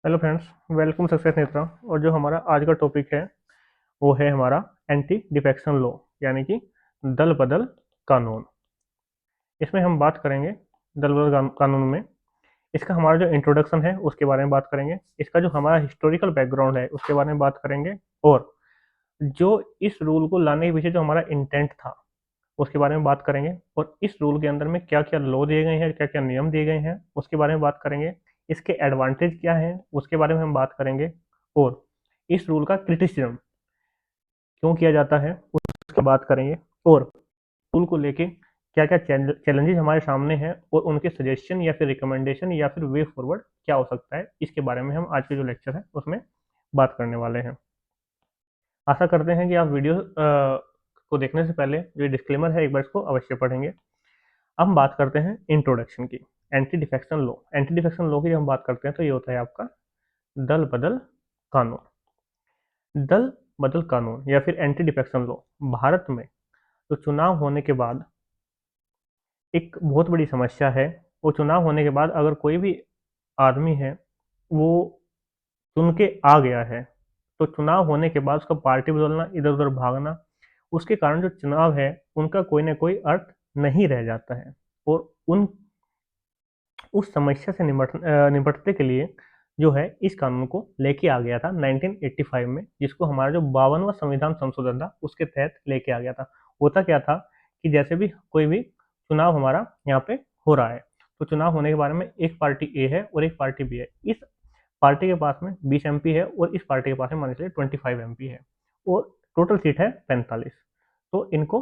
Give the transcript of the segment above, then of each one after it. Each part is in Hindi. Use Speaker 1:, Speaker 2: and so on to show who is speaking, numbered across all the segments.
Speaker 1: Hello friends, welcome success Netra. और जो हमारा आज का टॉपिक है वो है हमारा एंटी डिफेक्शन लॉ, यानी कि दल बदल कानून। इसमें हम बात करेंगे दल बदल कानून में इसका हमारा जो इंट्रोडक्शन है उसके बारे में बात करेंगे, इसका जो हमारा हिस्टोरिकल बैकग्राउंड है उसके बारे में बात करेंगे, और जो इस रूल को लाने के पीछे जो हमारा इंटेंट था उसके बारे में बात करेंगे, और इस रूल के अंदर में क्या क्या लॉ दिए गए हैं, क्या क्या नियम दिए गए हैं उसके बारे में बात करेंगे। इसके एडवांटेज क्या हैं उसके बारे में हम बात करेंगे, और इस रूल का क्रिटिसिज्म क्यों किया जाता है उसकी बात करेंगे, और रूल को लेके क्या क्या चैलेंजेस हमारे सामने हैं और उनके सजेशन या फिर रिकमेंडेशन या फिर वे फॉरवर्ड क्या हो सकता है, इसके बारे में हम आज के जो लेक्चर है उसमें बात करने वाले हैं। आशा करते हैं कि आप वीडियो को देखने से पहले जो डिस्क्लेमर है एक बार इसको अवश्य पढ़ेंगे। अब हम बात करते हैं इंट्रोडक्शन की। Anti defection law, anti defection law की जब हम बात करते हैं तो ये होता है आपका दल बदल कानून। दल बदल कानून या फिर एंटी डिफेक्शन लॉ भारत में तो चुनाव होने के बाद एक बहुत बड़ी समस्या है। वो चुनाव होने के बाद अगर कोई भी आदमी है वो चुन के आ गया है, तो चुनाव होने के बाद उसका पार्टी बदलना, इधर उधर भागना, उसके कारण जो चुनाव है उनका कोई ना कोई अर्थ नहीं रह जाता है। और उन उस समस्या से निपटने के लिए जो है इस कानून को लेके आ गया था 1985 में, जिसको हमारा जो 52वां संविधान संशोधन था उसके तहत लेके आ गया था। होता क्या था कि जैसे भी कोई भी चुनाव हमारा यहाँ पे हो रहा है, तो चुनाव होने के बारे में एक पार्टी ए है और एक पार्टी बी है। इस पार्टी के पास में 20 एमपी है और इस पार्टी के पास में मान लीजिए 25 एमपी है, और टोटल सीट है 45। तो इनको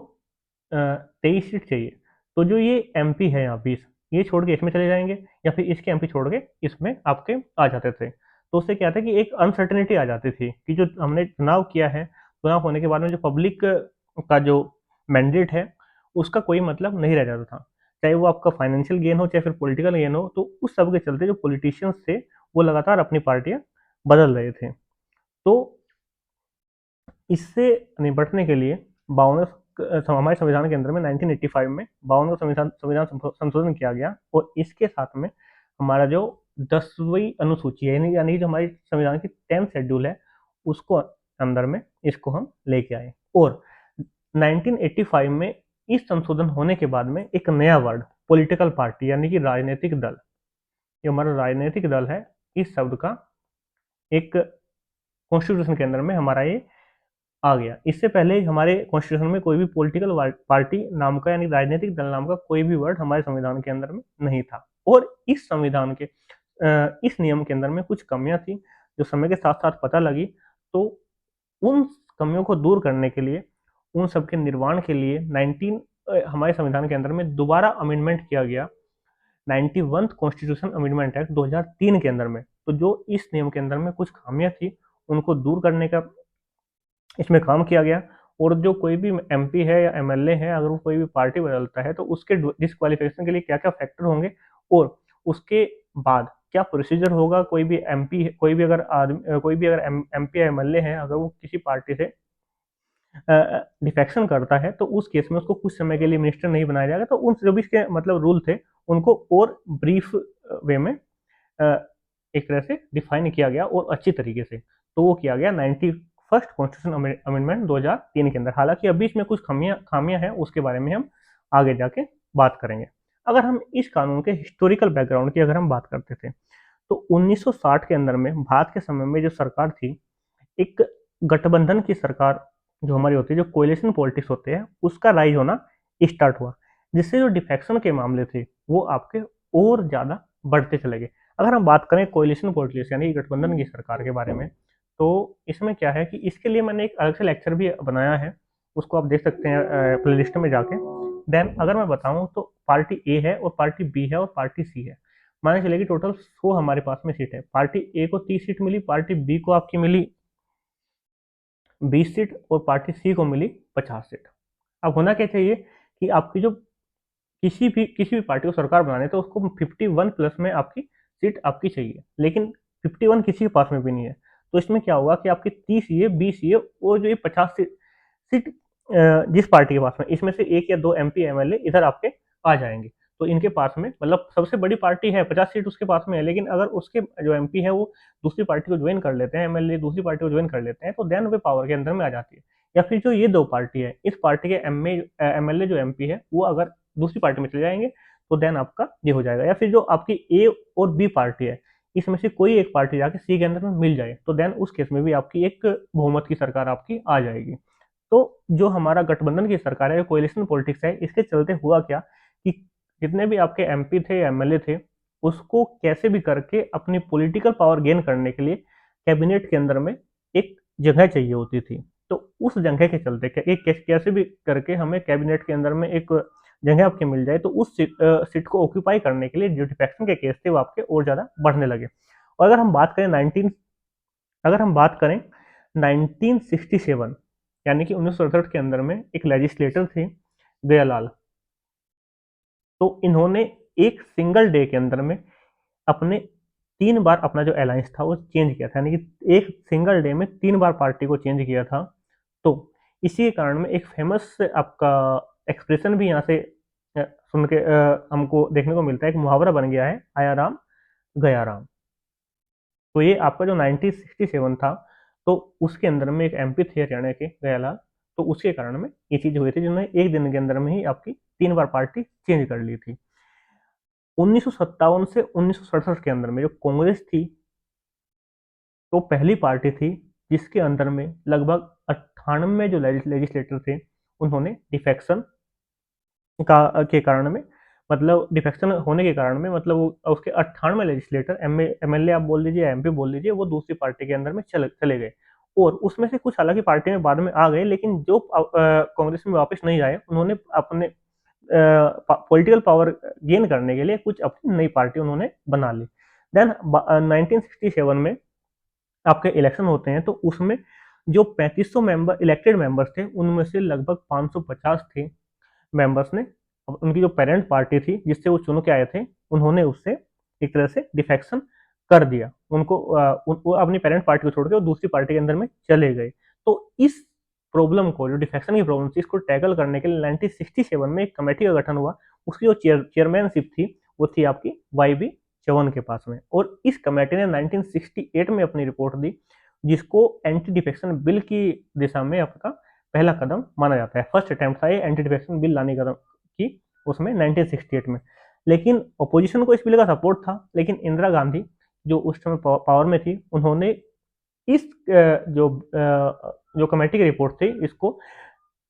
Speaker 1: 23 सीट चाहिए। तो जो ये एमपी है यहाँ 20, ये छोड़ के इसमें चले जाएंगे या फिर इसके एमपी छोड़ के इसमें आपके आ जाते थे। तो उससे क्या था कि एक अनसर्टेनिटी आ जाती थी कि जो हमने चुनाव किया है, चुनाव होने के बाद में जो पब्लिक का जो मैंडेट है उसका कोई मतलब नहीं रह जाता था। चाहे वो आपका फाइनेंशियल गेन हो चाहे फिर पॉलिटिकल गेन हो, तो उस सब के चलते जो पॉलिटिशियंस थे वो लगातार अपनी पार्टियां बदल रहे थे। तो इससे निपटने के लिए बावन हमारे संविधान के अंदर में 1985 में 52वां संविधान संविधान संशोधन किया गया, और इसके साथ में हमारा जो 10वीं अनुसूची है, यानी जो हमारी संविधान की 10th शेड्यूल है उसको अंदर में इसको हम लेके आए। और 1985 में इस संशोधन होने के बाद में एक नया वर्ड पॉलिटिकल पार्टी यानी कि राजनीतिक दल, ये हमारा राजनीतिक दल है, इस शब्द का एक कॉन्स्टिट्यूशन के अंदर में हमारा ये आ गया। इससे पहले हमारे कॉन्स्टिट्यूशन में कोई भी पॉलिटिकल पार्टी नाम का यानी राजनीतिक दल नाम का कोई भी वर्ड हमारे संविधान के अंदर में नहीं था। और इस संविधान के इस नियम के अंदर में कुछ कमियां थी जो समय के साथ साथ पता लगी। तो उन कमियों को दूर करने के लिए, उन सबके निर्माण के लिए हमारे संविधान के अंदर में दोबारा अमेंडमेंट किया गया 91 कॉन्स्टिट्यूशन अमेंडमेंट एक्ट 2003 के अंदर में। तो जो इस नियम के अंदर में कुछ खामियां थी उनको दूर करने का इसमें काम किया गया। और जो कोई भी एमपी है या एमएलए है, अगर वो कोई भी पार्टी बदलता है तो उसके डिस्क्वालिफिकेशन के लिए क्या क्या फैक्टर होंगे, और उसके बाद क्या प्रोसीजर होगा। कोई भी अगर एमपी या एमएलए है, अगर वो किसी पार्टी से डिफेक्शन करता है तो उस केस में उसको कुछ समय के लिए मिनिस्टर नहीं बनाया जाएगा। तो उन जो भी इसके मतलब रूल थे उनको और ब्रीफ वे में एक तरह से डिफाइन किया गया और अच्छी तरीके से। तो वो किया गया 91st कॉन्स्टिट्यूशन अमेंडमेंट 2003 के अंदर। हालांकि अभी इसमें कुछ खामियां हैं, उसके बारे में हम आगे जाके बात करेंगे। अगर हम इस कानून के हिस्टोरिकल बैकग्राउंड की अगर हम बात करते थे, तो 1960 के अंदर में भारत के समय में जो सरकार थी, एक गठबंधन की सरकार जो हमारी होती है, जो कोएलिशन पॉलिटिक्स होते हैं, उसका राइज होना स्टार्ट हुआ, जिससे जो डिफेक्शन के मामले थे वो आपके और ज़्यादा बढ़ते चले गए। अगर हम बात करें कोएलिशन पॉलिटिक्स यानी गठबंधन की सरकार के बारे में, तो इसमें क्या है कि इसके लिए मैंने एक अलग से लेक्चर भी बनाया है, उसको आप देख सकते हैं प्ले लिस्ट में जाके। देन अगर मैं बताऊं तो पार्टी ए है और पार्टी बी है और पार्टी सी है। माने चले कि टोटल 100 हमारे पास में सीट है। पार्टी ए को 30 सीट मिली, पार्टी बी को आपकी मिली 20 सीट और पार्टी सी को मिली 50 सीट। अब होना क्या चाहिए कि आपकी जो किसी भी पार्टी को सरकार बनाने तो उसको 51 प्लस में आपकी सीट आपकी चाहिए, लेकिन 51 किसी के पास में भी नहीं है। तो इसमें क्या होगा कि आपकी 30 ये 20 ये और जो ये 50 सीट जिस पार्टी के पास में, इसमें से एक या दो एमपी एमएलए इधर आपके आ जाएंगे। तो इनके पास में मतलब सबसे बड़ी पार्टी है, 50 सीट उसके पास में है, लेकिन अगर उसके जो एमपी है वो दूसरी पार्टी को ज्वाइन कर लेते हैं, एमएलए दूसरी पार्टी को ज्वाइन कर लेते हैं, तो देन वे पावर के अंदर में आ जाती है। या फिर जो ये दो पार्टी है, इस पार्टी के एमएलए जो एमपी है वो अगर दूसरी पार्टी में चले जाएंगे तो देन आपका ये हो जाएगा। या फिर जो आपकी ए और बी पार्टी है, इसमें से कोई एक पार्टी जाके सी के अंदर में मिल जाए, तो देन उस केस में भी आपकी एक बहुमत की सरकार आपकी आ जाएगी। तो जो हमारा गठबंधन की सरकार है, कोलिशन पॉलिटिक्स है, इसके चलते हुआ क्या कि जितने भी आपके एमपी थे, एमएलए थे, उसको कैसे भी करके अपनी पॉलिटिकल पावर गेन करने के लिए कैबिनेट के अंदर में एक जगह चाहिए होती थी। तो उस जगह के चलते एक कैसे भी करके हमें कैबिनेट के अंदर में एक जगह आपके मिल जाए, तो उस सीट को ऑक्यूपाई करने के लिए जो डिफेक्शन के केस थे वो आपके और ज़्यादा बढ़ने लगे। और अगर हम बात करें 1967 यानी कि 1967 के अंदर में एक लेजिस्लेटर थे दयालाल, तो इन्होंने एक सिंगल डे के अंदर में अपने 3 बार अपना जो अलायंस था वो चेंज किया था, यानी कि एक सिंगल डे में 3 बार पार्टी को चेंज किया था। तो इसी के कारण में एक फेमस आपका एक्सप्रेशन भी यहाँ से सुन के हमको देखने को मिलता है, एक मुहावरा बन गया है, आया राम गया राम। तो ये आपका जो 1967 था, तो उसके अंदर में एक एमपी थे हरियाणा के गयालाल, तो उसके कारण में ये चीज़ हुई थी, जिन्होंने एक दिन के अंदर में ही आपकी 3 बार पार्टी चेंज कर ली थी। 1957 से 1967 के अंदर में जो कांग्रेस थी, तो पहली पार्टी थी जिसके अंदर में लगभग 98 जो लेजिस्लेटर थे, उन्होंने डिफेक्शन का के कारण में, मतलब डिफेक्शन होने के कारण में, मतलब उसके 98 लेजिस्लेटर एमएलए आप बोल लीजिए, एमपी बोल लीजिए, वो दूसरी पार्टी के अंदर में चले गए। और उसमें से कुछ हालांकि पार्टी में बाद में आ गए, लेकिन जो कांग्रेस में वापस नहीं आए, उन्होंने अपने पॉलिटिकल पावर गेन करने के लिए कुछ अपनी नई पार्टी उन्होंने बना ली। देन 1967 में आपके इलेक्शन होते हैं, तो उसमें जो 3500 मेंबर इलेक्टेड मेंबर्स थे, उनमें से लगभग 550 थे मेंबर्स ने उनकी जो पेरेंट पार्टी थी जिससे वो चुन के आए थे, उन्होंने उससे एक तरह से डिफेक्शन कर दिया। उनको वो अपनी पेरेंट पार्टी को छोड़ के वो दूसरी पार्टी के अंदर में चले गए। तो इस प्रॉब्लम को, जो डिफेक्शन की प्रॉब्लम थी, इसको टैकल करने के लिए 1967 में एक कमेटी का गठन हुआ। उसकी जो चेयरमैनशिप थी वो थी आपकी वाई.बी. चौहान के पास में। और इस कमेटी ने 1968 में अपनी रिपोर्ट दी, जिसको एंटी डिफेक्शन बिल की दिशा में आपका पहला कदम माना जाता है। फर्स्ट अटेम्प्ट था ये एंटी डिफेक्शन बिल लाने की उसमें 1968 में। लेकिन अपोजिशन को इस बिल का सपोर्ट था, लेकिन इंदिरा गांधी जो उस समय पावर में थी, उन्होंने इस जो कमेटी की रिपोर्ट थी, इसको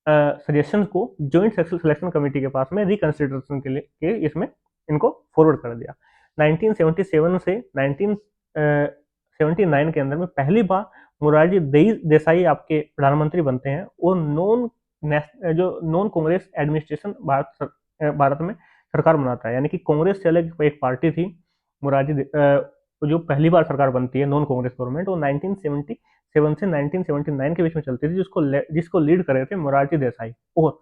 Speaker 1: सजेशन को जॉइंट सिलेक्शन कमेटी के पास में रिकंसिडरेशन के इसमें इनको फॉरवर्ड कर दिया। 1977 से 1979 के अंदर में पहली बार मोरारजी देसाई आपके प्रधानमंत्री बनते हैं, और नॉन कांग्रेस एडमिनिस्ट्रेशन भारत में सरकार बनाता है। यानी कि कांग्रेस से अलग एक पार्टी थी मोरारजी जो पहली बार सरकार बनती है नॉन कांग्रेस गवर्नमेंट, वो 1977 से 1979 के बीच में चलती थी, जिसको लीड कर रहे थे मोरारजी देसाई। और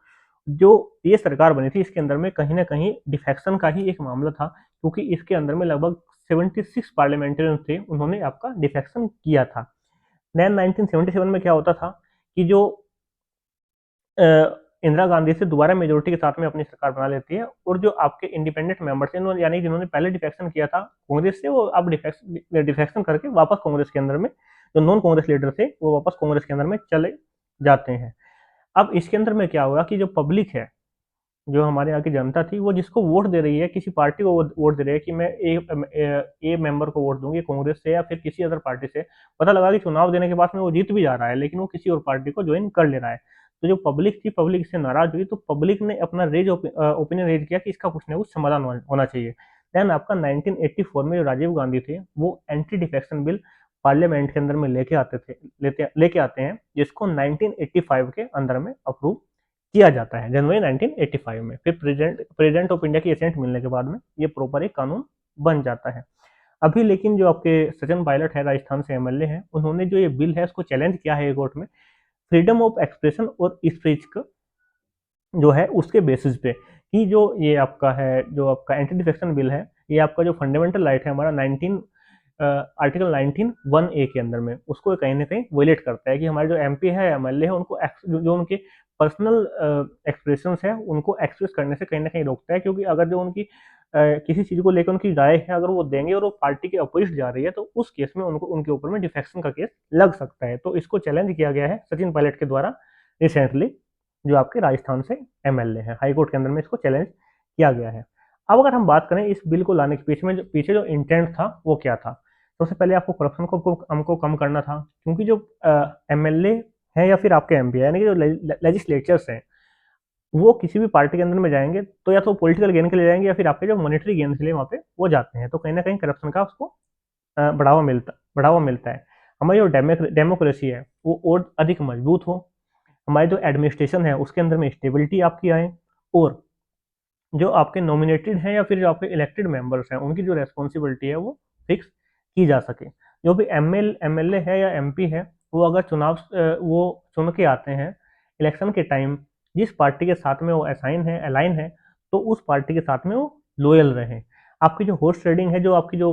Speaker 1: जो ये सरकार बनी थी, इसके अंदर में कहीं ना कहीं डिफेक्शन का ही एक मामला था, क्योंकि इसके अंदर में लगभग 76 पार्लियामेंटेरियन थे, उन्होंने आपका डिफेक्शन किया था। देन 1977 में क्या होता था कि जो इंदिरा गांधी से दोबारा मेजोरिटी के साथ में अपनी सरकार बना लेती है, और जो आपके इंडिपेंडेंट मेंबर्स हैं, यानी जिन्होंने पहले डिफेक्शन किया था कांग्रेस से, वो अब डिफेक्शन करके वापस कांग्रेस के अंदर में, जो नॉन कांग्रेस लीडर थे वो वापस कांग्रेस के अंदर में चले जाते हैं। अब इसके अंदर में क्या होगा कि जो पब्लिक है, जो हमारे यहाँ की जनता थी, वो जिसको वोट दे रही है, किसी पार्टी को वोट दे रही है कि मैं ए मेंबर को वोट दूंगी कांग्रेस से या फिर किसी अदर पार्टी से, पता लगा कि चुनाव देने के बाद में वो जीत भी जा रहा है, लेकिन वो किसी और पार्टी को ज्वाइन कर ले रहा है। तो जो पब्लिक थी, पब्लिक इससे नाराज हुई, तो पब्लिक ने अपना ओपिनियन रेज किया कि इसका कुछ ना कुछ समाधान होना चाहिए। देन आपका 1984 में जो राजीव गांधी थे, वो एंटी डिफेक्शन बिल पार्लियामेंट के अंदर में लेके आते हैं, जिसको 1985 के अंदर में अप्रूव किया जाता है, जनवरी 1985 में। फिर प्रेसिडेंट ऑफ इंडिया की एसेंट मिलने के बाद में ये प्रॉपर एक कानून बन जाता है। अभी लेकिन जो आपके सचिन पायलट है, राजस्थान से एमएलए हैं, उन्होंने जो ये बिल है उसको चैलेंज किया है कोर्ट में, फ्रीडम ऑफ एक्सप्रेशन और स्पीच का जो है उसके बेसिस पे, कि जो ये आपका है, जो आपका एंटी डिफेक्शन बिल है, ये आपका जो फंडामेंटल राइट है हमारा आर्टिकल 19(1)(a) के अंदर में, उसको कहीं ना कहीं वोलेट करता है कि हमारे जो एमपी है, एमएलए है, उनको जो उनके पर्सनल एक्सप्रेशंस है उनको एक्सप्रेस करने से कहीं ना कहीं रोकता है, क्योंकि अगर जो उनकी किसी चीज़ को लेकर उनकी राय है अगर वो देंगे और वो पार्टी के अपोजिट जा रही है, तो उस केस में उनको उनके ऊपर में डिफेक्शन का केस लग सकता है। तो इसको चैलेंज किया गया है सचिन पायलट के द्वारा रिसेंटली, जो आपके राजस्थान से एमएलए हैं। हाईकोर्ट के अंदर में इसको चैलेंज किया गया है। अब अगर हम बात करें इस बिल को लाने के पीछे जो इंटेंट था वो क्या था। सबसे पहले आपको करप्शन को हमको कम करना था, क्योंकि जो एमएलए है या फिर आपके एमपी यानी कि जो लेजिस्लेचर्स हैं वो किसी भी पार्टी के अंदर में जाएंगे तो या तो पॉलिटिकल गेन के लिए जाएंगे या फिर आपके जो मॉनेटरी गेन के लिए वहाँ पे वो जाते हैं। तो कहीं ना कहीं करप्शन का उसको बढ़ावा मिलता है। हमारी जो डेमोक्रेसी है वो और अधिक मजबूत हो, हमारी जो एडमिनिस्ट्रेशन है उसके अंदर में स्टेबिलिटी आपकी आए, और जो आपके नॉमिनेटेड हैं या फिर जो आपके इलेक्टेड मेंबर्स हैं उनकी जो रेस्पॉन्सिबिलिटी है वो फिक्स की जा सके। जो भी एमएलए है या एमपी है वो अगर वो चुन के आते हैं इलेक्शन के टाइम, जिस पार्टी के साथ में वो अलाइन है, तो उस पार्टी के साथ में वो लॉयल रहें। आपकी जो हॉर्स ट्रेडिंग है, जो आपकी जो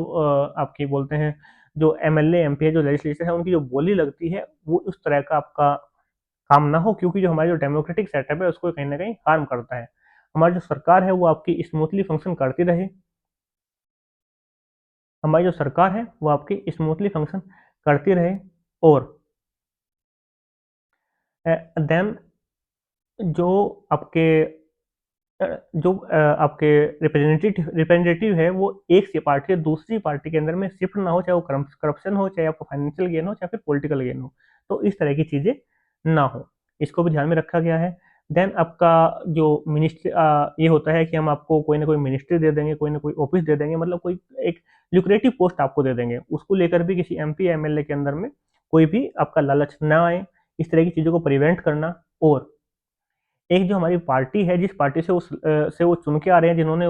Speaker 1: आपकी बोलते हैं जो एमएलए एमपी है जो लेजिस्लेचर है उनकी जो बोली लगती है वो उस तरह का आपका काम ना हो, क्योंकि जो हमारी जो डेमोक्रेटिक सेटअप है उसको कहीं ना कहीं हार्म करता है। हमारी जो सरकार है वो आपकी स्मूथली फंक्शन करती रहे, हमारी जो सरकार है वो आपकी स्मूथली फंक्शन करती रहे, और देन जो आपके आपके रिप्रेजेंटेटिव है वो एक सी पार्टी से दूसरी पार्टी के अंदर में शिफ्ट ना हो, चाहे वो करप्शन हो, चाहे आपको फाइनेंशियल गेन हो, चाहे फिर पॉलिटिकल गेन हो। तो इस तरह की चीज़ें ना हो, इसको भी ध्यान में रखा गया है। देन आपका जो मिनिस्ट्री ये होता है कि हम आपको कोई ना कोई मिनिस्ट्री दे देंगे, कोई ना कोई ऑफिस दे देंगे, मतलब कोई एक ल्यूक्रेटिव पोस्ट आपको दे देंगे, उसको लेकर भी किसी एमपी एमएलए के अंदर में कोई भी आपका लालच ना आए। इस तरह की चीज़ों को प्रिवेंट करना, और एक जो हमारी पार्टी है जिस पार्टी से से वो चुन के आ रहे हैं, जिन्होंने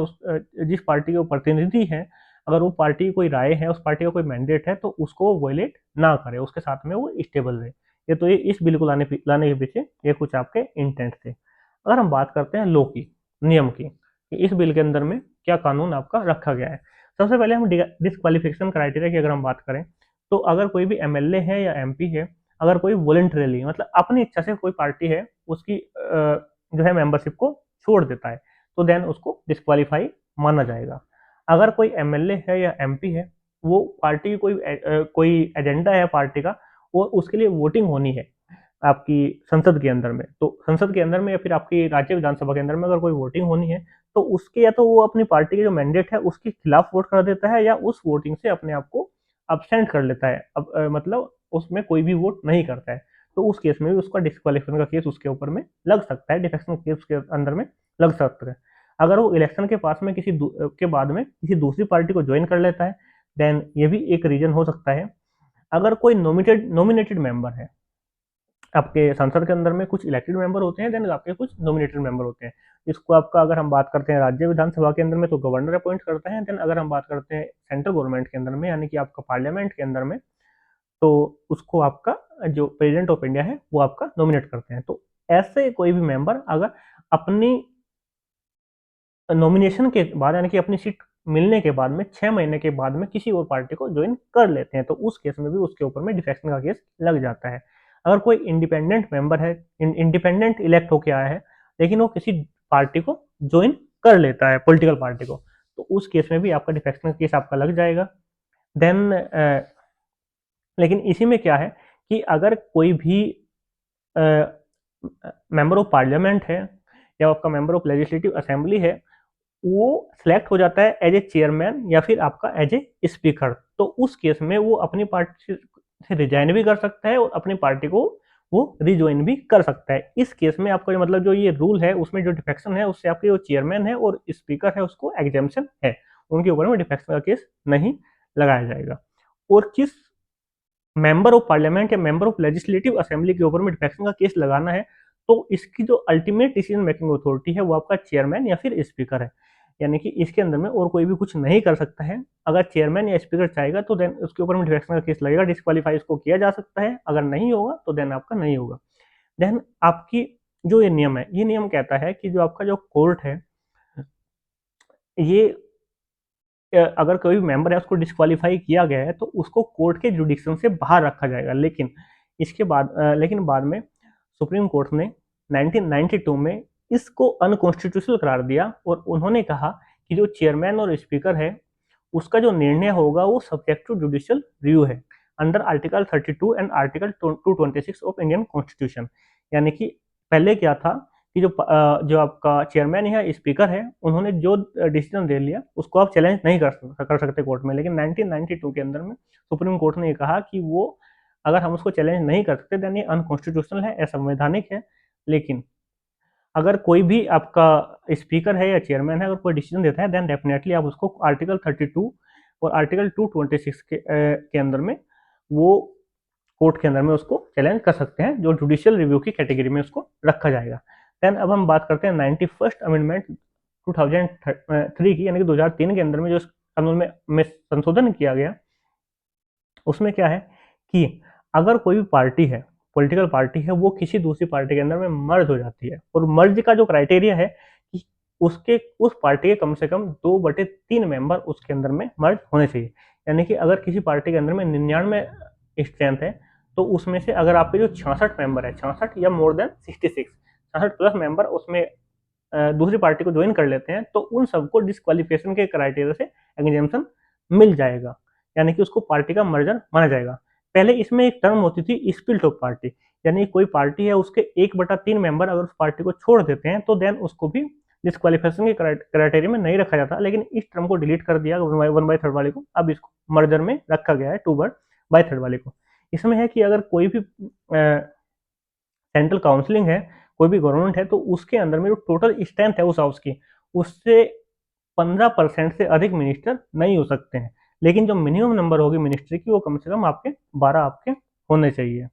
Speaker 1: जिस पार्टी के वो प्रतिनिधि हैं, अगर वो पार्टी की कोई राय है, उस पार्टी का कोई मैंडेट है, तो उसको वो वायलेट ना करे, उसके साथ में वो स्टेबल रहे। ये तो ये इस बिल को लाने के पीछे ये कुछ आपके इंटेंट थे। अगर हम बात करते हैं लॉ की, नियम की, कि इस बिल के अंदर में क्या कानून आपका रखा गया है। सबसे पहले हम डिस्क्वालिफिकेशन क्राइटेरिया की अगर हम बात करें, तो अगर कोई भी एमएलए है या एमपी है, अगर कोई वॉलंटरली मतलब अपनी इच्छा से कोई पार्टी है उसकी जो है मेंबरशिप को छोड़ देता है, तो देन उसको डिस्क्वालीफाई माना जाएगा। अगर कोई एमएलए है या एमपी है, वो पार्टी की कोई एजेंडा है पार्टी का, और उसके लिए वोटिंग होनी है आपकी संसद के अंदर में, तो संसद के अंदर में या फिर आपकी राज्य विधानसभा के अंदर में अगर कोई वोटिंग होनी है, तो उसके या तो वो अपनी पार्टी के जो मैंडेट है उसके खिलाफ वोट कर देता है, या उस वोटिंग से अपने आप को अब्सेंट कर लेता है। अब मतलब उसमें कोई भी वोट नहीं करता है, तो उस केस में भी उसका डिस्क्वालिफिकेशन का केस उसके ऊपर में लग सकता है, डिफेक्शन केस के अंदर में लग सकता है। अगर वो इलेक्शन के पास में के बाद में किसी दूसरी पार्टी को ज्वाइन कर लेता है, देन ये भी एक रीजन हो सकता है। अगर कोई नॉमिनेटेड मेंबर है, आपके संसद के अंदर में कुछ इलेक्टेड मेंबर होते हैं, देन आपके कुछ नॉमिनेटेड मेंबर होते हैं। इसको आपका अगर हम बात करते हैं राज्य विधानसभा के अंदर में तो गवर्नर अपॉइंट करता है। देन अगर हम बात करते हैं सेंट्रल गवर्नमेंट के अंदर में यानी कि आपका पार्लियामेंट के अंदर में, तो उसको आपका जो प्रेसिडेंट ऑफ इंडिया है वो आपका नॉमिनेट करते हैं। तो ऐसे कोई भी मेंबर अगर अपनी नॉमिनेशन के बाद यानी कि अपनी सीट मिलने के बाद में 6 महीने के बाद में किसी और पार्टी को ज्वाइन कर लेते हैं, तो उस केस में भी उसके ऊपर में डिफेक्शन का केस लग जाता है। अगर कोई इंडिपेंडेंट मेंबर है, इंडिपेंडेंट इलेक्ट होके आया है, लेकिन वो किसी पार्टी को ज्वाइन कर लेता है, पॉलिटिकल पार्टी को, तो उस केस में भी आपका डिफेक्शन का केस आपका लग जाएगा। देन लेकिन इसी में क्या है कि अगर कोई भी मेंबर ऑफ पार्लियामेंट है या आपका मेंबर ऑफ लेजिस्लेटिव असेंबली है, वो सिलेक्ट हो जाता है एज ए चेयरमैन या फिर आपका एज ए स्पीकर, तो उस केस में वो अपनी पार्टी से रिजाइन भी कर सकता है और अपनी पार्टी को वो रिज्वाइन भी कर सकता है। इस केस में आपका मतलब जो ये रूल है उसमें जो डिफेक्शन है उससे आपके जो चेयरमैन है और स्पीकर है उसको एग्जेम्पशन है, उनके ऊपर में डिफेक्शन का केस नहीं लगाया जाएगा। और किस मेंबर ऑफ पार्लियामेंट या मेंबर ऑफ लेजिस्लेटिव असेंबली के ऊपर में डिफेक्शन का केस लगाना है, तो इसकी जो अल्टीमेट डिसीजन मेकिंग अथॉरिटी है वो आपका चेयरमैन या फिर स्पीकर है, यानी कि इसके अंदर में और कोई भी कुछ नहीं कर सकता है। अगर चेयरमैन या स्पीकर चाहेगा तो देन उसके ऊपर में डिफेक्शन का केस लगेगा, डिस्क्वालीफाई इसको किया जा सकता है, अगर नहीं होगा तो देन आपका नहीं होगा। देन आपकी जो ये नियम है, ये नियम कहता है कि जो आपका जो कोर्ट है, ये अगर कोई भी मेंबर है उसको डिस्क्वालीफाई किया गया है तो उसको कोर्ट के जुडिक्शन से बाहर रखा जाएगा। लेकिन इसके बाद लेकिन बाद में सुप्रीम कोर्ट ने 1992 में इसको अनकॉन्स्टिट्यूशनल करार दिया और उन्होंने कहा कि जो चेयरमैन और स्पीकर है उसका जो निर्णय होगा वो सब्जेक्ट टू जुडिशियल रिव्यू है under article 32 and article 226 of Indian constitution. यानी कि पहले क्या था कि जो आपका चेयरमैन या स्पीकर है उन्होंने जो डिसीजन दे लिया उसको आप चैलेंज नहीं कर सकते कोर्ट में, लेकिन 1992 के अंदर में सुप्रीम कोर्ट ने ये कहा कि वो अगर हम उसको चैलेंज नहीं कर सकते देन ये अनकॉन्स्टिट्यूशनल है, असंवैधानिक है। लेकिन अगर कोई भी आपका स्पीकर है या चेयरमैन है अगर कोई डिसीजन देता है देन डेफिनेटली आप उसको आर्टिकल 32 और आर्टिकल 226 के अंदर में वो कोर्ट के अंदर में उसको चैलेंज कर सकते हैं, जो जुडिशियल रिव्यू की कैटेगरी में उसको रखा जाएगा। देन अब हम बात करते हैं 91st अमेंडमेंट 2003 की, यानी कि 2003 के अंदर में जो कानून में संशोधन किया गया उसमें क्या है कि अगर कोई भी पार्टी है, पॉलिटिकल पार्टी है, वो किसी दूसरी पार्टी के अंदर में मर्ज हो जाती है और मर्ज का जो क्राइटेरिया है कि उसके उस पार्टी के कम से कम 2/3 मेंबर उसके अंदर में मर्ज होने चाहिए। यानी कि अगर किसी पार्टी के अंदर में 99 स्ट्रेंथ है तो उसमें से अगर आपके जो 66 मेंबर है, 66 या मोर देन 66, 66 प्लस मेंबर उसमें दूसरी पार्टी को ज्वाइन कर लेते हैं तो उन सबको डिस्क्वालिफिकेशन के क्राइटेरिया से एग्जेम्पशन मिल जाएगा, यानी कि उसको पार्टी का मर्जर माना जाएगा। पहले इसमें एक टर्म होती थी स्पिल्ट ऑफ पार्टी, यानी कोई पार्टी है उसके 1/3 मेंबर अगर उस पार्टी को छोड़ देते हैं तो देन उसको भी डिस्क्वालिफिकेशन के क्राइटेरिया में नहीं रखा जाता, लेकिन इस टर्म को डिलीट कर दिया 1/3 वाले को, अब इसको मर्जर में रखा गया है 2/3 वाले को। इसमें है कि अगर कोई भी सेंट्रल काउंसिलिंग है, कोई भी गवर्नमेंट है, तो उसके अंदर में जो टोटल स्ट्रेंथ है उस हाउस की उससे 15% से अधिक मिनिस्टर नहीं हो सकते हैं, लेकिन जो मिनिमम नंबर होगी मिनिस्ट्री की वो कम से कम आपके 12 आपके होने चाहिए।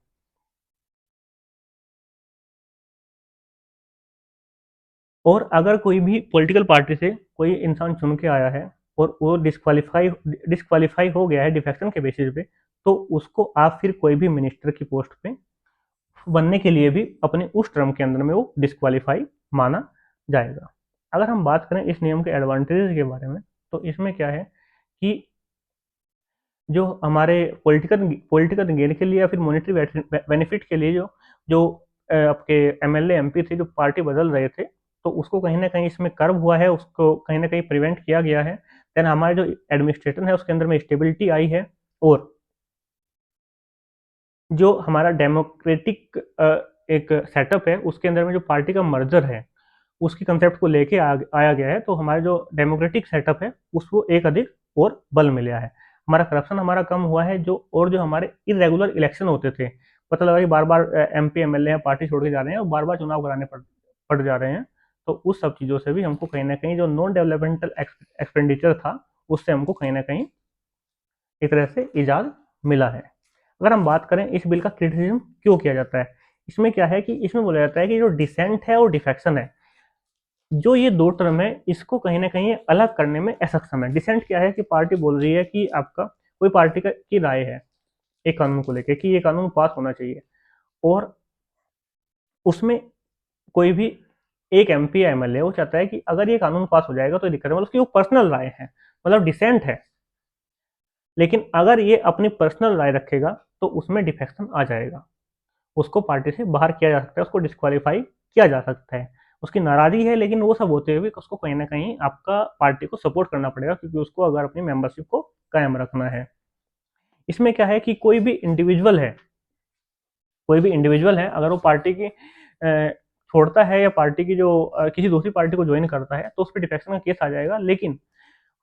Speaker 1: और अगर कोई भी पॉलिटिकल पार्टी से कोई इंसान चुन के आया है और वो डिस्क्वालीफाई हो गया है डिफेक्शन के बेसिस पे, तो उसको आप फिर कोई भी मिनिस्टर की पोस्ट पे बनने के लिए भी अपने उस टर्म के अंदर में वो डिस्क्वालीफाई माना जाएगा। अगर हम बात करें इस नियम के एडवांटेजेस के बारे में तो इसमें क्या है कि जो हमारे पॉलिटिकल पॉलिटिकल गेन के लिए या फिर मॉनेटरी बेनिफिट के लिए जो जो आपके एमएलए एमपी थे जो पार्टी बदल रहे थे तो उसको कहीं ना कहीं इसमें कर्व हुआ है, उसको कहीं ना कहीं प्रिवेंट किया गया है। देन हमारे जो एडमिनिस्ट्रेशन है उसके अंदर में स्टेबिलिटी आई है और जो हमारा डेमोक्रेटिक एक सेटअप है उसके अंदर में जो पार्टी का मर्जर है उसकी कंसेप्ट को लेके आया गया है, तो हमारा जो डेमोक्रेटिक सेटअप है उसको एक अधिक और बल मिला है। हमारा करप्शन हमारा कम हुआ है, जो और जो हमारे इरेगुलर इलेक्शन होते थे, पता लगा कि बार बार एमपी एमएलए पार्टी छोड़ के जा रहे हैं और बार बार चुनाव कराने पड़ जा रहे हैं, तो उस सब चीज़ों से भी हमको कहीं ना कहीं जो नॉन डेवलपमेंटल एक्सपेंडिचर था उससे हमको कहीं ना कहीं एक तरह से इजाद मिला है। अगर हम बात करें इस बिल का क्रिटिसिज्म क्यों किया जाता है, इसमें क्या है कि इसमें बोला जाता है कि जो डिसेंट है और डिफेक्शन है, जो ये दो टर्म है इसको कहीं ना कहीं अलग करने में असक्षम है। डिसेंट क्या है कि पार्टी बोल रही है कि आपका कोई पार्टी की राय है एक कानून को लेकर कि ये कानून पास होना चाहिए और उसमें कोई भी एक एमपी या एमएलए वो चाहता है कि अगर ये कानून पास हो जाएगा तो दिक्कत है, मतलब उसकी वो पर्सनल राय है, मतलब डिसेंट है, लेकिन अगर ये अपनी पर्सनल राय रखेगा तो उसमें डिफेक्शन आ जाएगा, उसको पार्टी से बाहर किया जा सकता है, उसको डिस्क्वालीफाई किया जा सकता है। उसकी नाराजगी है लेकिन वो सब होते हुए उसको कहीं ना कहीं आपका पार्टी को सपोर्ट करना पड़ेगा क्योंकि उसको अगर अपनी मेंबरशिप को कायम रखना है। इसमें क्या है कि कोई भी इंडिविजुअल है अगर वो पार्टी की छोड़ता है या पार्टी की जो किसी दूसरी पार्टी को ज्वाइन करता है तो उस पर डिफेक्शन का केस आ जाएगा, लेकिन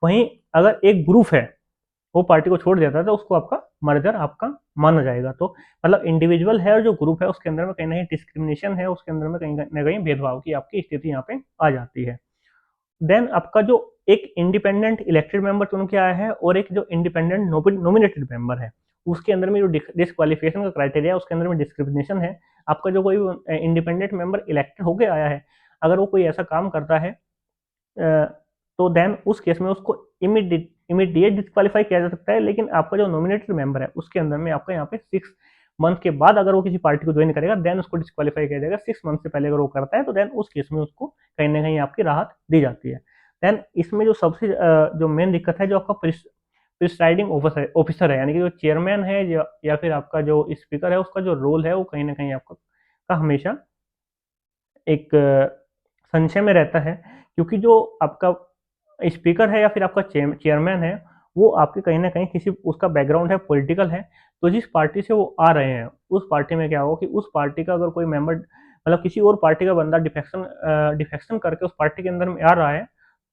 Speaker 1: वहीं अगर एक ग्रुप है वो पार्टी को छोड़ देता है तो उसको आपका मर्जर आपका माना जाएगा। तो मतलब इंडिविजुअल है और जो ग्रुप है उसके अंदर में कहीं ना कहीं डिस्क्रिमिनेशन है, उसके अंदर में कहीं ना कहीं भेदभाव की आपकी स्थिति यहाँ पे आ जाती है। देन आपका जो एक इंडिपेंडेंट इलेक्टेड मेंबर चुन के आया है और एक जो इंडिपेंडेंट नॉमिनेटेड मेंबर है उसके अंदर में जो डिस्क्वालिफिकेशन का क्राइटेरिया है उसके अंदर में डिस्क्रिमिनेशन है। आपका जो कोई इंडिपेंडेंट मेंबर इलेक्टेड होके आया है अगर वो कोई ऐसा काम करता है तो देन उस केस में उसको इमीडिएट डिस्क्वालीफाई किया जा सकता है, लेकिन आपका जो नॉमिनेटेड मेंबर है उसके अंदर में आपका यहाँ पे 6 मंथ के बाद अगर वो किसी पार्टी को ज्वाइन करेगा देन उसको डिस्क्वालीफाई किया जाएगा। 6 मंथ से पहले अगर वो करता है तो देन उस केस में उसको कहीं ना कहीं आपकी राहत दी जाती है। देन इसमें जो सबसे जो मेन दिक्कत है जो आपका प्रिसाइडिंग ऑफिसर है, यानी कि जो चेयरमैन है या फिर आपका जो स्पीकर है उसका जो रोल है वो कहीं ना कहीं आपका का हमेशा एक संशय में रहता है, क्योंकि जो आपका स्पीकर है या फिर आपका चेयरमैन है, वो आपके कहीं न कहीं किसी उसका बैकग्राउंड है पॉलिटिकल है, तो जिस पार्टी से वो आ रहे हैं, उस पार्टी में क्या होगा कि उस पार्टी का अगर कोई मेंबर मतलब किसी और पार्टी का बंदा डिफेक्शन करके उस पार्टी के अंदर में आ रहा है,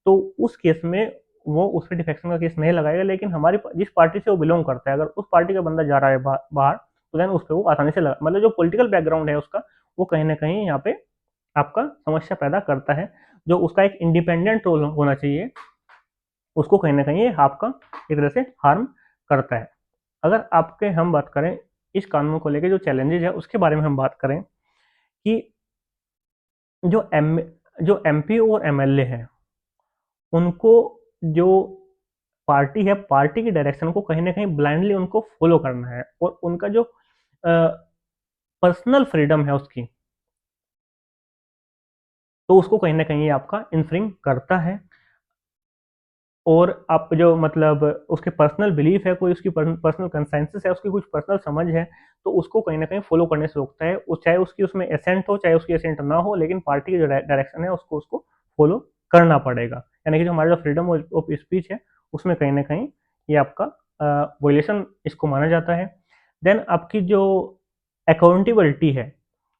Speaker 1: तो उस केस में वो उस पे डिफेक्शन का केस नहीं लगाएगा, लेकिन हमारी जिस पार्टी से वो बिलोंग करता है, अगर उस पार्टी का बंदा जा रहा है बाहर, तो देन उस पे वो आसानी से लगा मतलब जो पॉलिटिकल बैकग्राउंड है उसका, वो कहीं न कहीं यहाँ पे आपका समस्या पैदा करता है। जो उसका एक इंडिपेंडेंट रोल होना चाहिए, उसको कहीं न कहीं ये आपका एक तरह से हार्म करता है। अगर आपके हम बात करें इस कानून को लेके जो चैलेंजेज़ है उसके बारे में हम बात करें कि जो एम जो एमपी और एमएलए हैं, उनको जो पार्टी है, पार्टी की डायरेक्शन को कहीं न कहीं ब्लाइंडली उनको फॉलो करना है और उनका जो पर्सनल फ्रीडम है उसकी, तो उसको कहीं न कहीं आपका इन्फ्रिंग करता है। और आप जो मतलब उसके पर्सनल बिलीफ है, कोई उसकी पर्सनल कंसेंसस है, उसकी कुछ पर्सनल समझ है, तो उसको कहीं न कहीं फॉलो करने से रोकता है। चाहे उसकी उसमें एसेंट हो, चाहे उसकी एसेंट ना हो, लेकिन पार्टी की जो डायरेक्शन है उसको उसको फॉलो करना पड़ेगा। यानी कि जो हमारा जो फ्रीडम ऑफ स्पीच है, उसमें कहीं न कहीं ये आपका वायलेशन इसको माना जाता है। देन आपकी जो अकाउंटेबिलिटी है,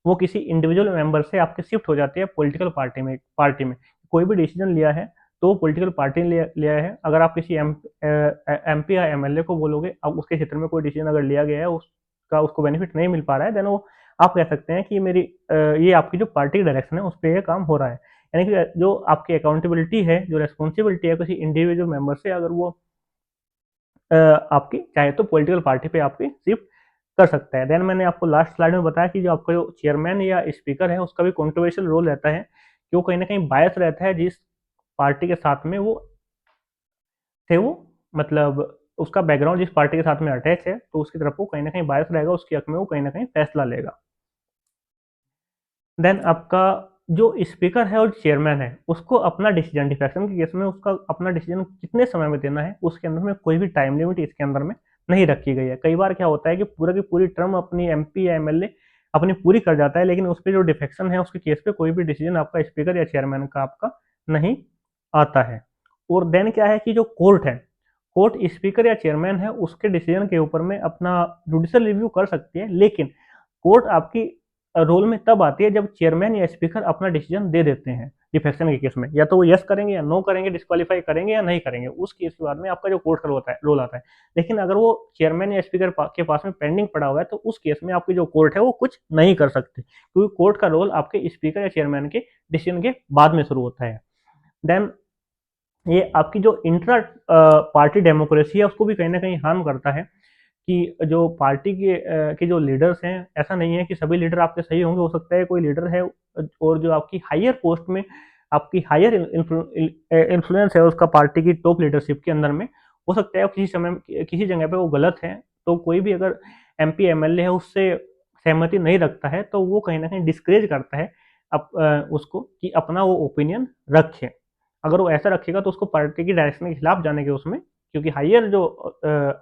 Speaker 1: वो किसी इंडिविजुअल मेंबर से आपकी शिफ्ट हो जाती है पॉलिटिकल पार्टी में। कोई भी डिसीजन लिया है, तो पॉलिटिकल पार्टी ने लिया है। अगर आप किसी एमपी या एमएलए को बोलोगे, अब उसके क्षेत्र में कोई डिसीजन अगर लिया गया है, उसका उसको बेनिफिट नहीं मिल पा रहा है, देन वो आप कह सकते हैं कि ये आपकी जो पार्टी की डायरेक्शन है, उस पे ये काम हो रहा है। यानी कि जो आपकी अकाउंटेबिलिटी है, जो रिस्पॉन्सिबिलिटी है किसी इंडिविजुअल मेंबर से, अगर वो आपकी चाहे तो पॉलिटिकल पार्टी पे आपकी शिफ्ट कर सकता है। देन मैंने आपको लास्ट स्लाइड में बताया कि जो आपका जो चेयरमैन या स्पीकर है, उसका भी कंट्रोवर्शियल रोल रहता है, कि वो कहीं न कहीं बायस रहता है जिस पार्टी के साथ में वो थे वो मतलब उसका बैकग्राउंड जिस पार्टी के साथ में अटैच है, तो उसकी तरफ वो कहीं न कहीं बायस रहेगा, उसके हक में वो कहीं न कहीं फैसला लेगा। देन आपका जो स्पीकर है और चेयरमैन है, उसको अपना डिसीजन डिफेक्शन के केस में उसका अपना डिसीजन कितने समय में देना है, उसके अंदर में कोई भी टाइम लिमिट इसके अंदर में नहीं रखी गई है। कई बार क्या होता है कि पूरा की पूरी टर्म अपनी एमपी या एमएलए अपनी पूरी कर जाता है, लेकिन उस पे जो डिफेक्शन है उसके केस पे कोई भी डिसीजन आपका स्पीकर या चेयरमैन का आपका नहीं आता है। और देन क्या है कि जो कोर्ट है, कोर्ट स्पीकर या चेयरमैन है उसके डिसीजन के ऊपर में अपना जुडिशियल रिव्यू कर सकती है, लेकिन कोर्ट आपकी रोल में तब आती है जब चेयरमैन या स्पीकर अपना डिसीजन दे देते हैं डिफेक्शन के केस में। या तो वो यस करेंगे या नो करेंगे, डिस्क्वालीफाई करेंगे या नहीं करेंगे, उस केस के बाद में आपका जो कोर्ट का रोल आता है। लेकिन अगर वो चेयरमैन या स्पीकर के पास में पेंडिंग पड़ा हुआ है, तो उस केस में आपकी जो कोर्ट है वो कुछ नहीं कर सकती, क्योंकि कोर्ट का रोल आपके स्पीकर या चेयरमैन के डिसीजन के बाद में शुरू होता है। देन ये आपकी जो इंट्रा पार्टी डेमोक्रेसी है उसको भी कहीं ना कहीं हार्म करता है, कि जो पार्टी के जो लीडर्स हैं, ऐसा नहीं है कि सभी लीडर आपके सही होंगे। हो सकता है कोई लीडर है और जो आपकी हायर पोस्ट में आपकी हायर इन्फ्लुएंस है उसका पार्टी की टॉप लीडरशिप के अंदर में, हो सकता है किसी समय किसी जगह पे वो गलत है, तो कोई भी अगर एमपी एमएलए है उससे सहमति नहीं रखता है, तो वो कहीं ना कहीं डिस्करेज करता है उसको कि अपना वो ओपिनियन रखे। अगर वो ऐसा रखेगा तो उसको पार्टी की डायरेक्शन के खिलाफ जाने के उसमें, क्योंकि हायर जो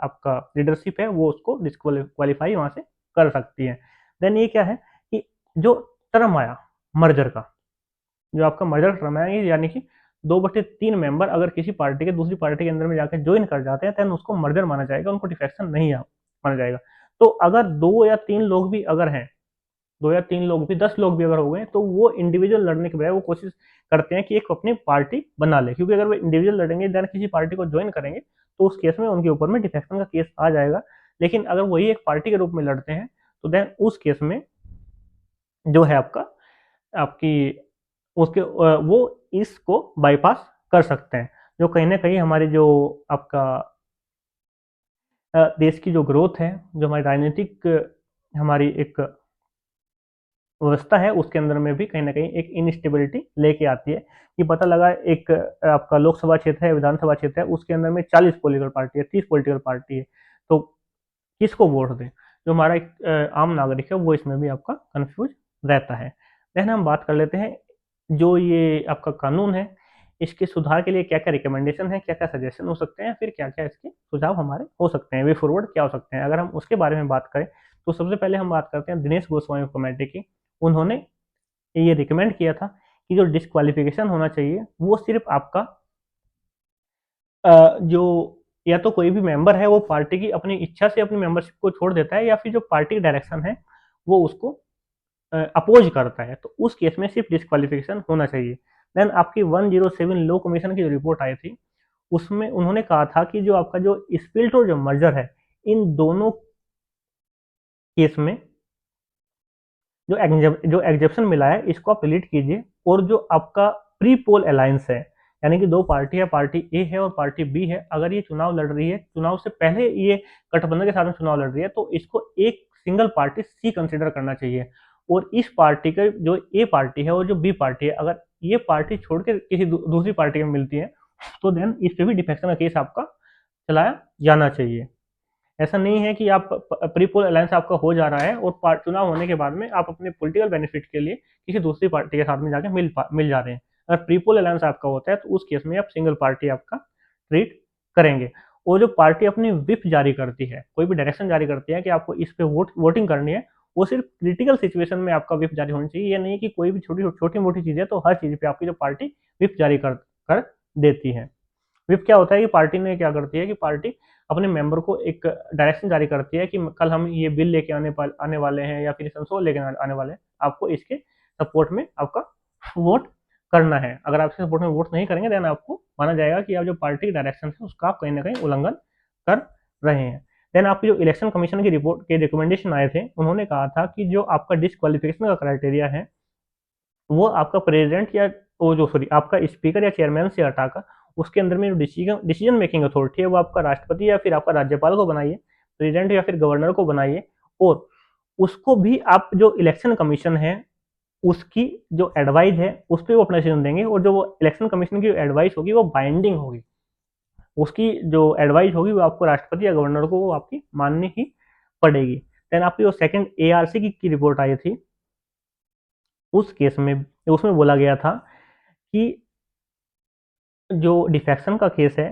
Speaker 1: आपका लीडरशिप है वो उसको डिस्क्वालीफाई वहां से कर सकती है। देन ये क्या है कि जो टर्म आया मर्जर का, जो आपका मर्जर टर्म है, यानी कि 2/3 मेंबर अगर किसी पार्टी के दूसरी पार्टी के अंदर में जाकर ज्वाइन कर जाते हैं, देन उसको मर्जर माना जाएगा, उनको डिफेक्शन नहीं माना जाएगा। तो अगर 2 या 3 लोग भी अगर हैं, 2 या 3 लोग भी 10 लोग भी अगर हो गए, तो वो इंडिविजुअल लड़ने के बजाय वो कोशिश करते हैं कि एक अपनी पार्टी बना ले, क्योंकि अगर वो इंडिविजुअल लड़ेंगे देन किसी पार्टी को ज्वाइन करेंगे, तो उस केस में उनके ऊपर में डिफेक्शन का केस आ जाएगा। लेकिन अगर वही एक पार्टी के रूप में लड़ते हैं, तो देन उस केस में जो है आपकी वो इसको बाईपास कर सकते हैं, जो कहीं ना कहीं हमारी जो आपका देश की जो ग्रोथ है, जो हमारी राजनीतिक हमारी एक व्यवस्था है उसके अंदर में भी कहीं न कहीं एक इनस्टेबिलिटी लेके आती है, कि पता लगा एक आपका लोकसभा क्षेत्र है, विधानसभा क्षेत्र है, उसके अंदर में 40 पॉलिटिकल पार्टी है, 30 पॉलिटिकल पार्टी है, तो किसको वोट दें? जो हमारा एक आम नागरिक है वो इसमें भी आपका कन्फ्यूज़ रहता है। देन हम बात कर लेते हैं, जो ये आपका कानून है, इसके सुधार के लिए क्या-क्या रिकमेंडेशन है, क्या-क्या सजेशन हो सकते हैं, फिर क्या-क्या इसके सुझाव हमारे हो सकते हैं, वे फॉरवर्ड क्या हो सकते हैं? अगर हम उसके बारे में बात करें, तो सबसे पहले हम बात करते हैं दिनेश गोस्वामी कमेटी की। उन्होंने ये रिकमेंड किया था कि जो डिस्क्वालिफिकेशन होना चाहिए वो सिर्फ आपका जो या तो कोई भी मेंबर है वो पार्टी की अपनी इच्छा से अपनी मेंबरशिप को छोड़ देता है, या फिर जो पार्टी डायरेक्शन है वो उसको अपोज करता है, तो उस केस में सिर्फ डिस्क्वालिफिकेशन होना चाहिए। देन आपकी 107 लॉ कमीशन की जो रिपोर्ट आई थी उसमें उन्होंने कहा था कि जो आपका जो स्पिल्ट और जो मर्जर है, इन दोनों केस में जो एग्जेप्शन मिला है इसको आप डिलीट कीजिए, और जो आपका प्री पोल अलायंस है, यानी कि दो पार्टी है, पार्टी ए है और पार्टी बी है, अगर ये चुनाव लड़ रही है, चुनाव से पहले ये गठबंधन के साथ में चुनाव लड़ रही है, तो इसको एक सिंगल पार्टी सी कंसिडर करना चाहिए। और इस पार्टी का जो ए पार्टी है और जो बी पार्टी है, अगर ये पार्टी छोड़ के किसी दूसरी पार्टी में मिलती है, तो देन इस पे भी डिफेक्शन का केस आपका चलाया जाना चाहिए। ऐसा नहीं है कि आप प्री पोल अलायंस आपका हो जा रहा है और चुनाव होने के बाद में आप अपने पॉलिटिकल बेनिफिट के लिए किसी दूसरी पार्टी के साथ में जाके मिल जा रहे हैं। अगर प्री पोल अलायंस आपका होता है तो उस केस में आप सिंगल पार्टी आपका ट्रीट करेंगे। और जो पार्टी अपनी विप जारी करती है, कोई भी डायरेक्शन जारी करती है कि आपको इस पे वोटिंग करनी है, वो सिर्फ क्रिटिकल सिचुएशन में आपका विप जारी होनी चाहिए। ये नहीं कि कोई भी छोटी मोटी चीज़ है तो हर चीज़ पे आपकी जो पार्टी विप जारी कर देती है। व्हिप क्या होता है कि पार्टी ने क्या करती है कि पार्टी अपने मेंबर को एक डायरेक्शन जारी करती है कि कल हम ये बिल लेके आने वाले हैं या फिर संशोधन लेके आने वाले हैं, आपको इसके सपोर्ट में आपका वोट करना है। अगर आप इसके सपोर्ट में वोट नहीं करेंगे देन आपको माना जाएगा कि आप जो पार्टी डायरेक्शन है उसका आप कहीं ना कहीं उल्लंघन कर रहे हैं। देन आपकी जो इलेक्शन कमीशन की रिपोर्ट के रिकमेंडेशन आए थे, उन्होंने कहा था कि जो आपका डिस्क्वालिफिकेशन का क्राइटेरिया है वो आपका प्रेसिडेंट या वो जो सॉरी आपका स्पीकर या चेयरमैन से हटाकर उसके अंदर में जो डिसीजन मेकिंग अथॉरिटी है वो आपका राष्ट्रपति या फिर आपका राज्यपाल को बनाइए, प्रेसिडेंट या फिर गवर्नर को बनाइए, और उसको भी आप जो इलेक्शन कमीशन है उसकी जो एडवाइस है उस पर वो अपना डिसीजन देंगे, और जो वो इलेक्शन कमीशन की एडवाइस होगी वो बाइंडिंग होगी। उसकी जो एडवाइस होगी वो आपको राष्ट्रपति या गवर्नर को वो आपकी माननी ही पड़ेगी। देन आपकी जो सेकंड एआरसी की रिपोर्ट आई थी उस केस में उसमें बोला गया था कि जो डिफेक्शन का केस है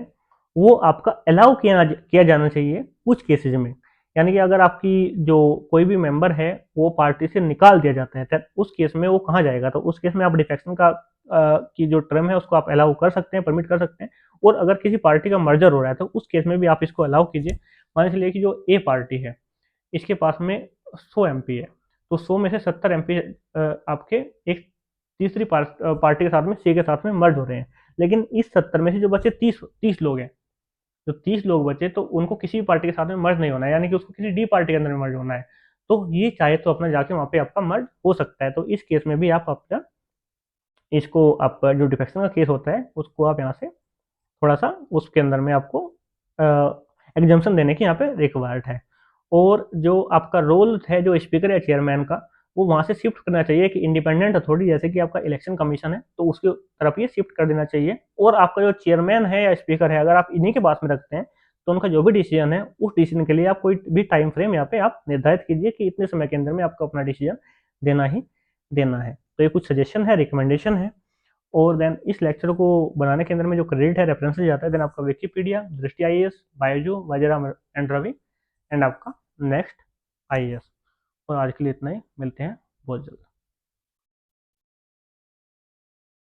Speaker 1: वो आपका अलाउ किया जाना चाहिए कुछ केसेज में। यानी कि अगर आपकी जो कोई भी मेंबर है वो पार्टी से निकाल दिया जाता है तो उस केस में वो कहाँ जाएगा, तो उस केस में आप डिफेक्शन का की जो टर्म है उसको आप अलाउ कर सकते हैं, परमिट कर सकते हैं। और अगर किसी पार्टी का मर्जर हो रहा है तो उस केस में भी आप इसको अलाउ कीजिए। मान चलिए कि जो ए पार्टी है इसके पास में 100 एमपी है, तो 100 में से 70 एमपी आपके एक तीसरी पार्टी के साथ में सी के साथ में मर्ज हो रहे हैं। लेकिन इस 70 में से जो बचे 30 लोग हैं, जो 30 लोग बचे तो उनको किसी भी पार्टी के साथ में मर्ज नहीं होना है, यानी कि उसको किसी डी पार्टी के अंदर में मर्ज होना है। तो ये चाहे तो अपना जाके वहाँ पे आपका मर्ज हो सकता है। तो इस केस में भी आप अपना इसको आप जो डिफेक्शन का केस होता है उसको आप यहाँ से थोड़ा सा उसके अंदर में आपको एग्जाम्पशन देने की यहाँ पे रिक्वायर्ड है। और जो आपका रोल है जो स्पीकर या चेयरमैन का, वो वहाँ से शिफ्ट करना चाहिए कि इंडिपेंडेंट अथॉरिटी जैसे कि आपका इलेक्शन कमीशन है तो उसकी तरफ ये शिफ्ट कर देना चाहिए। और आपका जो चेयरमैन है या स्पीकर है अगर आप इन्हीं के पास में रखते हैं तो उनका जो भी डिसीजन है उस डिसीजन के लिए आप कोई भी टाइम फ्रेम यहाँ पे आप निर्धारित कीजिए कि इतने समय के अंदर में आपको अपना डिसीजन देना ही देना है। तो ये कुछ सजेशन है, रिकमेंडेशन है। और देन इस लेक्चर को बनाने के अंदर में जो क्रेडिट है रेफरेंसेस जाता है, देन आपका Wikipedia, Drishti IAS, Byju, Vajiram and Ravi, and आपका नेक्स्ट आईएएस। और आज के लिए इतना ही, मिलते हैं बहुत जल्द।